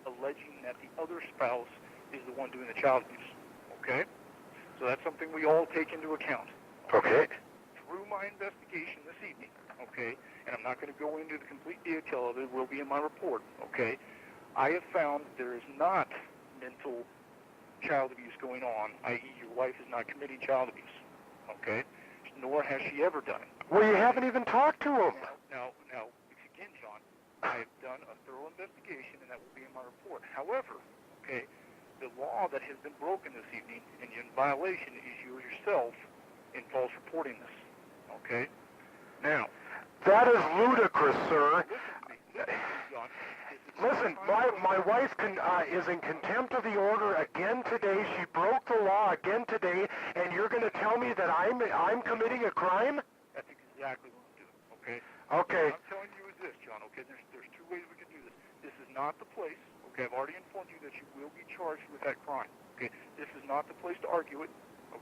alleging that the other spouse is the one doing the child abuse, okay? So that's something we all take into account.
Okay.
Through my investigation this evening, okay, and I'm not going to go into the complete detail of it, it will be in my report, okay, I have found there is not mental child abuse going on, i.e. your wife is not committing child abuse, okay, nor has she ever done it.
Well, you haven't even talked to him.
Now, again, John, I have done a thorough investigation, and that will be in my report. However, okay, the law that has been broken this evening, and in violation, is you yourself in false reporting this, okay? Now...
That is ludicrous, sir.
Listen to me, John.
Listen, my wife is in contempt of the order again today. She broke the law again today, and you're going to tell me that I'm committing a crime?
That's exactly what I'm doing, okay?
Okay.
What I'm telling you is this, John, okay? There's two ways we can do this. This is not the place, okay? I've already informed you that you will be charged with that crime, okay? This is not the place to argue it,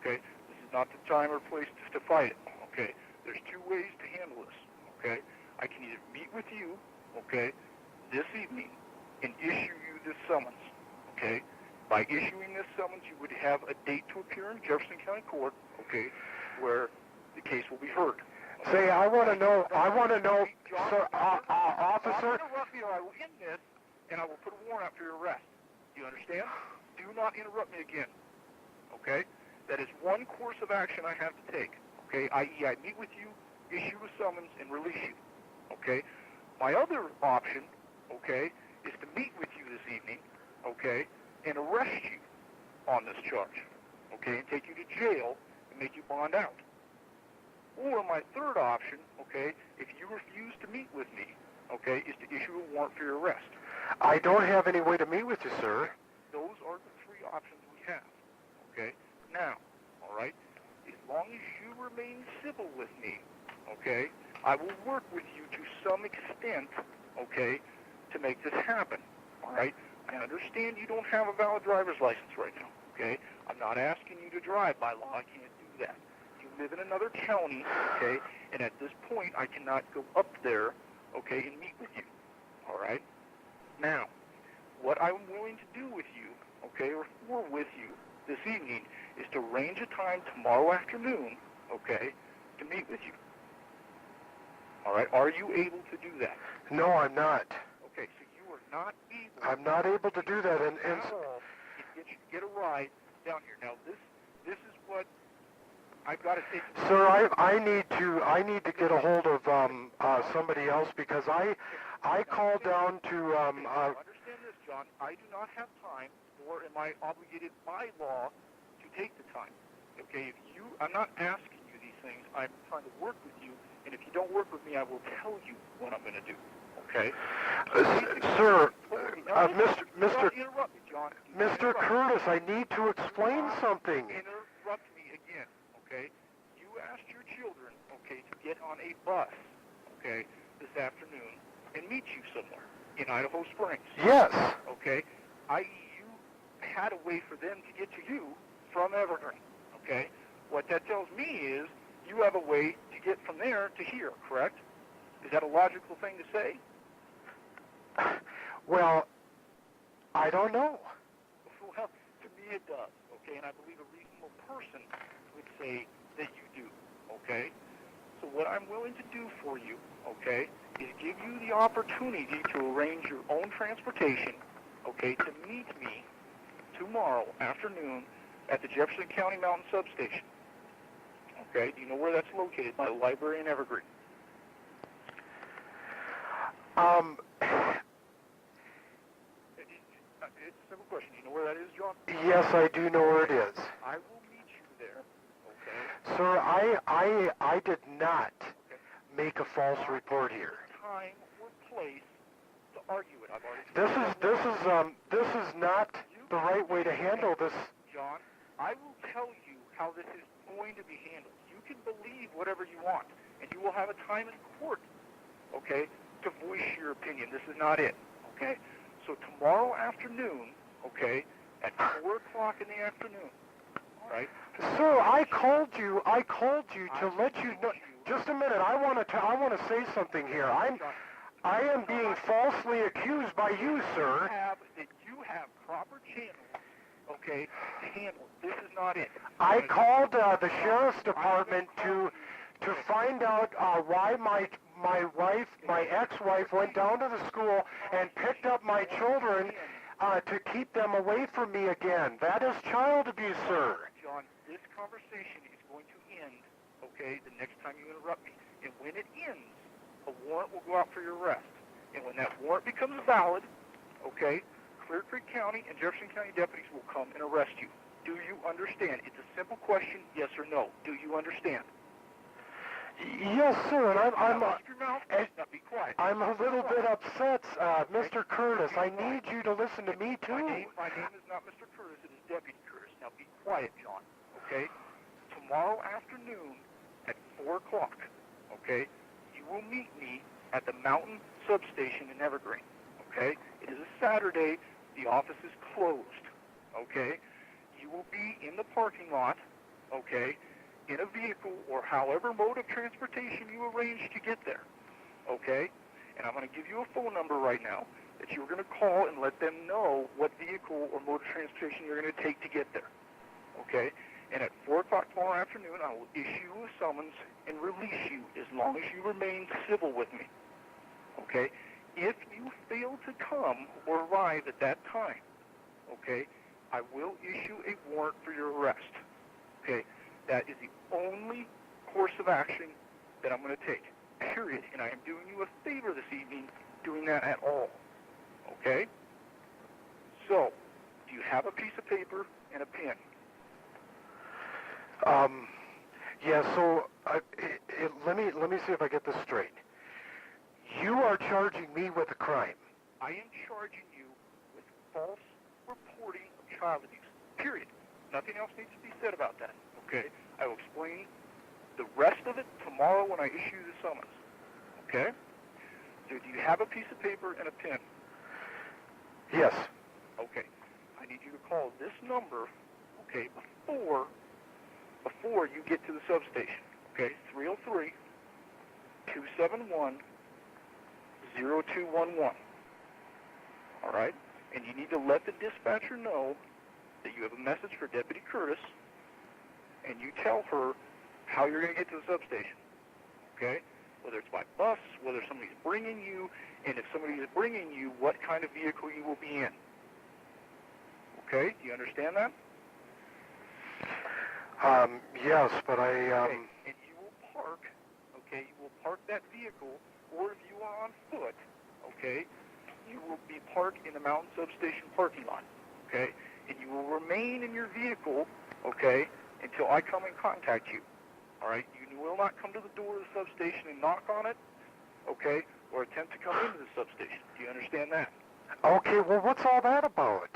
okay? This is not the time or place to fight it, okay? There's two ways to handle this, okay? I can either meet with you, okay, this evening and issue you this summons, okay? By issuing this summons, you would have a date to appear in Jefferson County Court, okay, where the case will be heard.
Say, I want to know,
John,
sir, officer.
interrupt me or I will end this, and I will put a warrant out for your arrest. Do you understand? Do not interrupt me again, okay? That is one course of action I have to take, okay? I.e., I meet with you, issue a summons, and release you, okay? My other option, okay, is to meet with you this evening, okay, and arrest you on this charge, okay, and take you to jail and make you bond out. Or my third option, okay, if you refuse to meet with me, okay, is to issue a warrant for your arrest.
I don't have any way to meet with you, sir.
Those are the three options we have, okay? Now, all right, as long as you remain civil with me, okay, I will work with you to some extent, okay, to make this happen, all right? I understand you don't have a valid driver's license right now, okay? I'm not asking you to drive by law. I can't do that. You live in another county, okay, and at this point I cannot go up there, okay, and meet with you, all right? Now, what I'm willing to do with you, okay, or with you this evening is to arrange a time tomorrow afternoon, okay, to meet with you. All right, are you able to do that?
No, I'm not.
Okay, so you are not able.
I'm not able to do that, and
get a ride down here. Now, this is what I've got to take.
Sir, I need to get a hold of somebody else because I called down to
Understand this, John. I do not have time, nor am I obligated by law to take the time. Okay, I'm not asking you these things. I'm trying to work with you, and if you don't work with me, I will tell you what I'm going to do. Okay?
Sir,
interrupt me, John.
Mr. Curtis, I need to explain something.
Interrupt me again, okay? You asked your children, okay, to get on a bus, okay, this afternoon and meet you somewhere in Idaho Springs.
Yes.
Okay? I.e., you had a way for them to get to you from Evergreen, okay? What that tells me is you have a way to get from there to here, correct? Is that a logical thing to say?
Well, I don't know.
Well, to me it does, okay? And I believe a reasonable person would say that you do, okay? So what I'm willing to do for you, okay, is give you the opportunity to arrange your own transportation, okay, to meet me tomorrow afternoon at the Jefferson County Mountain Substation. Okay, do you know where that's located? By the library in Evergreen. It's a simple question. Do you know where that is, John?
Yes, I do know where it is.
I will meet you there, okay?
Sir, I did not make a false report here.
Time or place to argue it. I've already.
This is not the right way to handle this.
John, I will tell you how this is going to be handled. You can believe whatever you want, and you will have a time in court, okay, to voice your opinion. This is not it, okay? So tomorrow afternoon, okay, at 4 o'clock in the afternoon, all right?
Sir, I called you to let you know. Just a minute. I want to say something here. I am being falsely accused by you, sir.
You have proper channels, okay, to handle it. This is not it.
I called the sheriff's department to find out why my ex-wife went down to the school and picked up my children to keep them away from me again. That is child abuse, sir.
John, this conversation is going to end, okay, the next time you interrupt me. And when it ends, a warrant will go out for your arrest. And when that warrant becomes valid, okay, Clear Creek County and Jefferson County deputies will come and arrest you. Do you understand? It's a simple question, yes or no. Do you understand?
Yes, sir, and
Now be quiet.
I'm a little bit upset, Mr. Curtis. I need you to listen to me, too.
My name is not Mr. Curtis, it is Deputy Curtis. Now be quiet, John, okay? Tomorrow afternoon at 4 o'clock, okay, you will meet me at the Mountain Substation in Evergreen, okay? It is a Saturday. The office is closed, okay? You will be in the parking lot, okay, in a vehicle or however mode of transportation you arrange to get there, okay? And I'm going to give you a phone number right now. that you were going to call and let them know what vehicle or mode of transportation you're going to take to get there. Okay? And at 4 o'clock tomorrow afternoon, I will issue a summons and release you as long as you remain civil with me. Okay? If you fail to come or arrive at that time, okay, I will issue a warrant for your arrest. Okay? That is the only course of action that I'm going to take, period. And I am doing you a favor this evening doing that at all. Okay? So, do you have a piece of paper and a pen?
Yeah, so let me see if I get this straight. You are charging me with a crime.
I am charging you with false reporting of child abuse, period. Nothing else needs to be said about that, okay? I will explain the rest of it tomorrow when I issue the summons, okay? So do you have a piece of paper and a pen?
Yes.
Okay. I need you to call this number, okay, before you get to the substation, okay? 303-271-0211. All right? And you need to let the dispatcher know that you have a message for Deputy Curtis, and you tell her how you're going to get to the substation, okay? Whether it's by bus, whether somebody's bringing you, and if somebody is bringing you, what kind of vehicle you will be in. Okay? Do you understand that?
Yes, but
Okay. And you will park, okay, you will park that vehicle, or if you are on foot, okay, you will be parked in the Mountain Substation parking lot, okay? And you will remain in your vehicle, okay, until I come and contact you, all right? You will not come to the door of the substation and knock on it, okay, or attempt to come into the substation. Do you understand that?
Okay, well, what's all that about?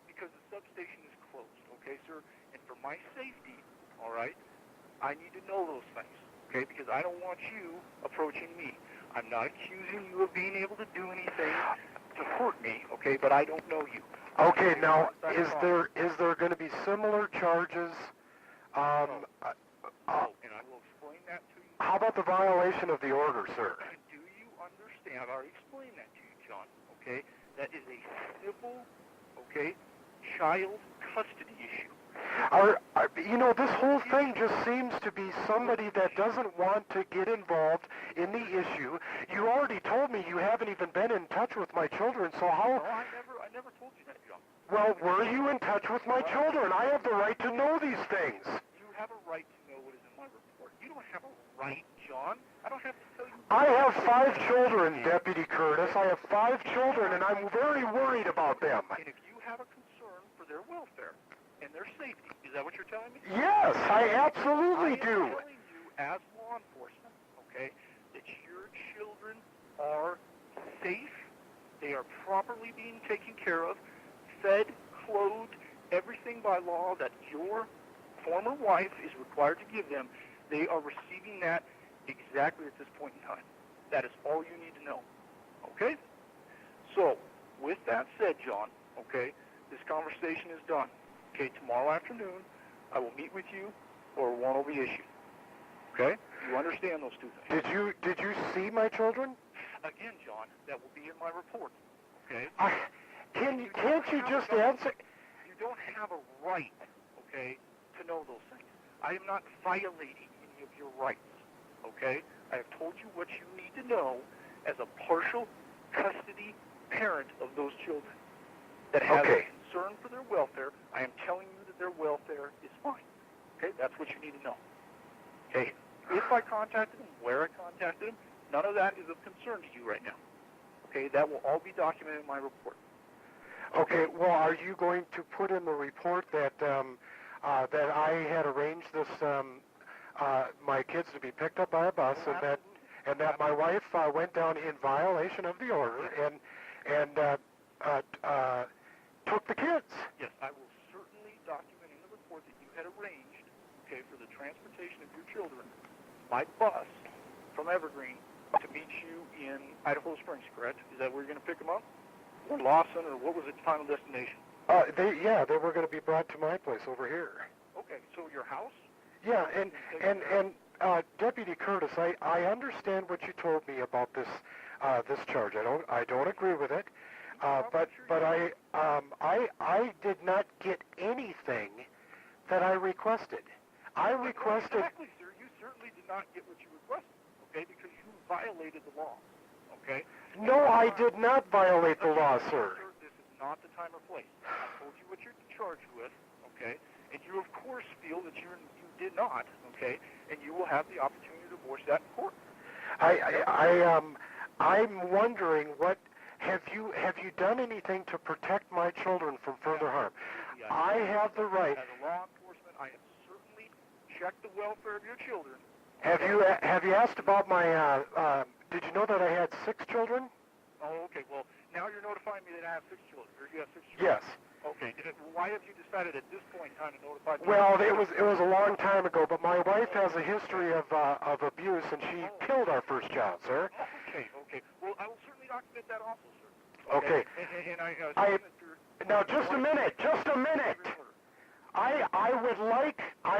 Because the substation is closed, okay, sir? And for my safety, all right, I need to know those things, okay, because I don't want you approaching me. I'm not accusing you of being able to do anything to hurt me, okay, but I don't know you.
Okay, now, is there going to be similar charges?
No, and I will explain that to you.
How about the violation of the order, sir?
And do you understand? I've already explained that to you, John, okay? That is a civil, okay, child custody issue.
This whole thing just seems to be somebody that doesn't want to get involved in the issue. You already told me you haven't even been in touch with my children, so how...
No, I never told you that, John.
Well, were you in touch with my children? I have the right to know these things.
You have a right to know what is in my report. You don't have a right, John. I don't have to tell you...
I have 5 children, Deputy Curtis. I have 5 children, and I'm very worried about them.
And if you have a concern for their welfare and their safety, is that what you're telling me?
Yes, I absolutely do.
I am telling you, as law enforcement, okay, that your children are safe, they are properly being taken care of, fed, clothed, everything by law that your former wife is required to give them, they are receiving that exactly at this point in time. That is all you need to know. Okay? So, with that said, John, okay, this conversation is done. Okay, tomorrow afternoon, I will meet with you, or a warrant will be issued. Okay? You understand those two things.
Did you see my children?
Again, John, that will be in my report. Okay?
Can't you just answer?
You don't have a right, okay, to know those things. I am not violating any of your rights. Okay? I have told you what you need to know as a partial custody parent of those children that has a concern for their welfare. I am telling you that their welfare is fine. Okay? That's what you need to know. Okay? If I contacted them, where I contacted them, none of that is of concern to you right now. Okay? That will all be documented in my report.
Okay, well, are you going to put in the report that that I had arranged this my kids to be picked up by a bus, and that my wife went down in violation of the order and took the kids?
Yes, I will certainly document in the report that you had arranged, okay, for the transportation of your children by bus from Evergreen to meet you in Idaho Springs, correct? Is that where you're going to pick them up? Or Lawson, or what was its final destination?
They were going to be brought to my place over here.
Okay, so your house?
Yeah, and Deputy Curtis, I understand what you told me about this this charge. I don't agree with it. But I did not get anything that I requested. I requested.
Exactly, sir. You certainly did not get what you requested, okay, because you violated the law, okay?
No, I did not violate the law, sir.
This is not the time or place. I told you what you're charged with, okay? And you, of course, feel that you did not, okay? And you will have the opportunity to voice that in court.
I'm wondering have you done anything to protect my children from further harm? I have the right.
As a law enforcement, I have certainly checked the welfare of your children.
Have you asked about my? Did you know that I had 6 children?
Oh, okay. Well, now you're notifying me that I have 6 children. Or you have 6 children.
Yes.
Okay. Why have you decided at this point in time to notify me?
Well, it was a long time ago, but my wife has a history of abuse, and she killed our first child, sir.
Okay. Well, I will certainly document that also, sir.
Okay.
And
now, just a minute. I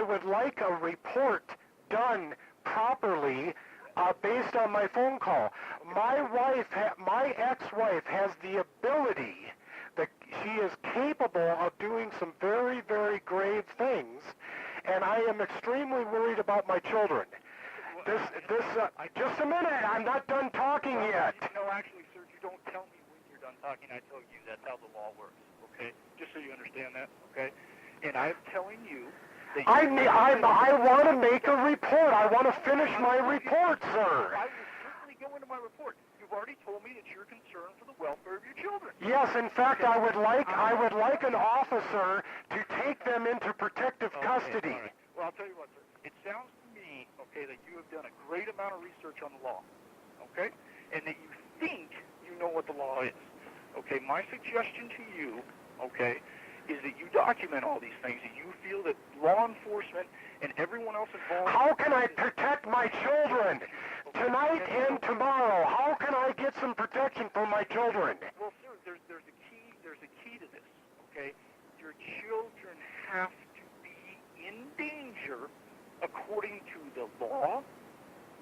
would like a report done properly based on my phone call. My ex-wife has the ability that she is capable of doing some very, very grave things, and I am extremely worried about my children. Just a minute. I'm not done talking yet.
No, actually, sir, you don't tell me when you're done talking. I tell you. That's how the law works. Okay, just so you understand that. Okay, and I'm telling you that
I want to make a report. I want to finish my report, sir.
I will certainly go into my report. You've already told me that you're concerned for the welfare of your children.
Yes, in fact, I would like an officer to take them into protective custody.
All right. Well, I'll tell you what, sir. It sounds to me, okay, that you have done a great amount of research on the law, okay, and that you think you know what the law is. Okay, my suggestion to you, okay, is that you document all these things, and you feel that law enforcement and everyone else involved...
How can I protect my children? Tonight and tomorrow, how can I get some protection for my children?
Well, sir, there's a key to this, okay? Your children have to be in danger according to the law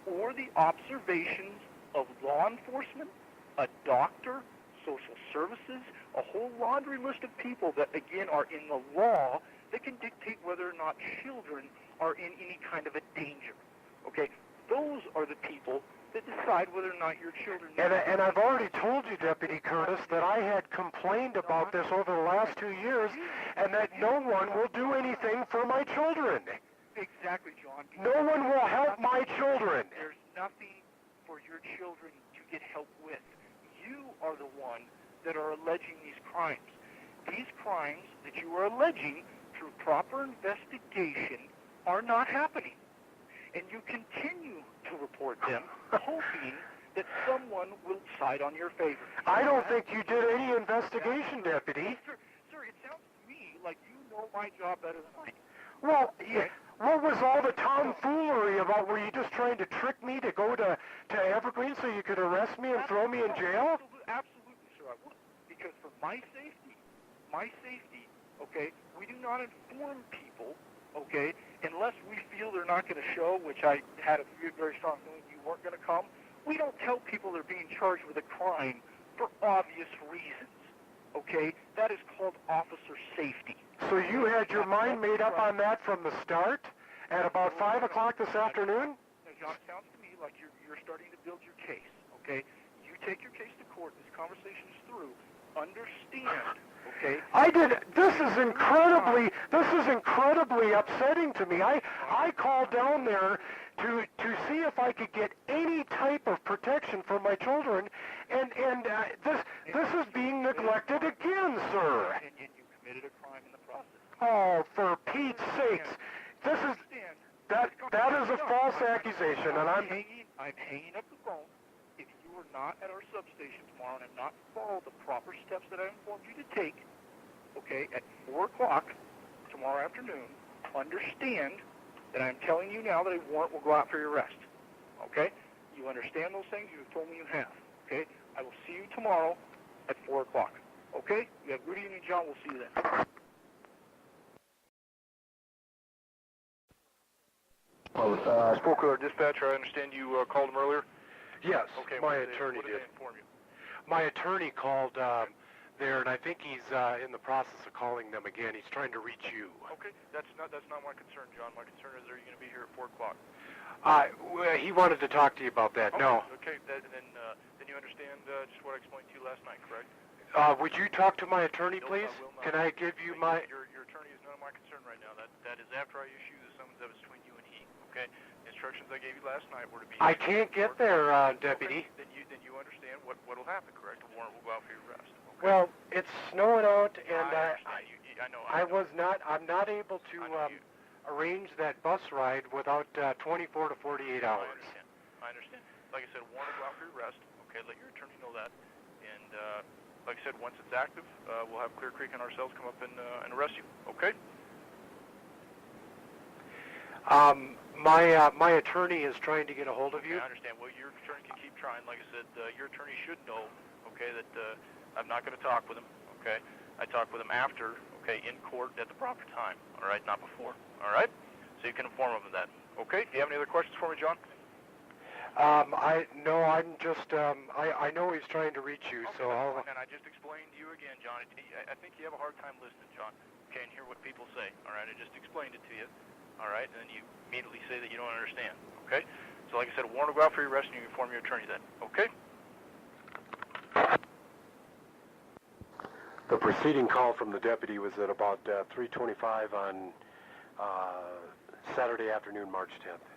or the observations of law enforcement, a doctor, social services, a whole laundry list of people that, again, are in the law that can dictate whether or not children are in any kind of a danger. Okay? Those are the people that decide whether or not your children...
And I've already told you, Deputy Curtis, that I had complained about this over the last 2 years, and that no one will do anything for my children.
Exactly, John.
No one will help my children.
There's nothing for your children to get help with. You are the one that are alleging these crimes. These crimes that you are alleging through proper investigation are not happening. And you continue to report them, hoping that someone will side on your favor.
I don't think you did any investigation, Deputy.
Sir, it sounds to me like you know my job better than I do.
Well, what was all the tomfoolery about? Were you just trying to trick me to go to Evergreen so you could arrest me and throw me in jail?
Absolutely, sir, I would. Because for my safety, okay, we do not inform people, okay, unless we feel they're not going to show, which I had a very strong feeling you weren't going to come. We don't tell people they're being charged with a crime for obvious reasons, okay? That is called officer safety.
So you had your mind made up on that from the start at about 5 o'clock this afternoon?
Now, John, it sounds to me like you're starting to build your case, okay? You take your case to court. This conversation is through. Understand, okay?
This is incredibly upsetting to me. I called down there to see if I could get any type of protection for my children, and this is being neglected again, sir.
And you committed a crime in the process.
Oh, for Pete's sakes! That is a false accusation, and I'm
hanging up the phone. If you are not at our substation tomorrow and have not followed the proper steps that I informed you to take, okay, at 4 o'clock tomorrow afternoon, understand that I'm telling you now that a warrant will go out for your arrest, okay? You understand those things? You have told me you have, okay? I will see you tomorrow at 4 o'clock, okay? You have Rudy and John. We'll see you then.
Spoke with our dispatcher. I understand you called him earlier?
Yes,
Okay,
my
what did
attorney
they
did.
inform you?
My attorney called there, and I think he's in the process of calling them again. He's trying to reach you.
Okay, that's not my concern, John. My concern is, are you going to be here at 4 o'clock?
Well, he wanted to talk to you about that.
Okay,
No.
Okay, then you understand just what I explained to you last night, correct?
Would you talk to my attorney,
Nope,
please?
I will not.
Can I give you my...
Your attorney is none of my concern right now. That is after I issue the summons that was between you and he. Okay. The instructions I gave you last night were to be.
I can't get there, Deputy.
Okay. Then you understand what'll happen, correct? A warrant will go out for your arrest. Okay?
Well, it's snowing out, and
I know.
I'm not able to arrange that bus ride without 24 to 48 hours.
I understand. Like I said, a warrant will go out for your arrest. Okay. Let your attorney know that. And like I said, once it's active, we'll have Clear Creek and ourselves come up and arrest you. Okay.
My attorney is trying to get a hold of you.
I understand. Well, your attorney can keep trying. Like I said, your attorney should know, okay, that I'm not going to talk with him, okay? I talk with him after, okay, in court at the proper time, all right, not before, all right? So you can inform him of that, okay? Do you have any other questions for me, John?
No, I'm just, I know he's trying to reach you,
okay,
so I'll...
And I just explained to you again, John. I think you have a hard time listening, John, okay, and hear what people say, all right? I just explained it to you. All right, and then you immediately say that you don't understand, okay? So like I said, a warrant will go out for your arrest and you inform your attorney then, okay?
The preceding call from the deputy was at about 3:25 on Saturday afternoon, March 10th.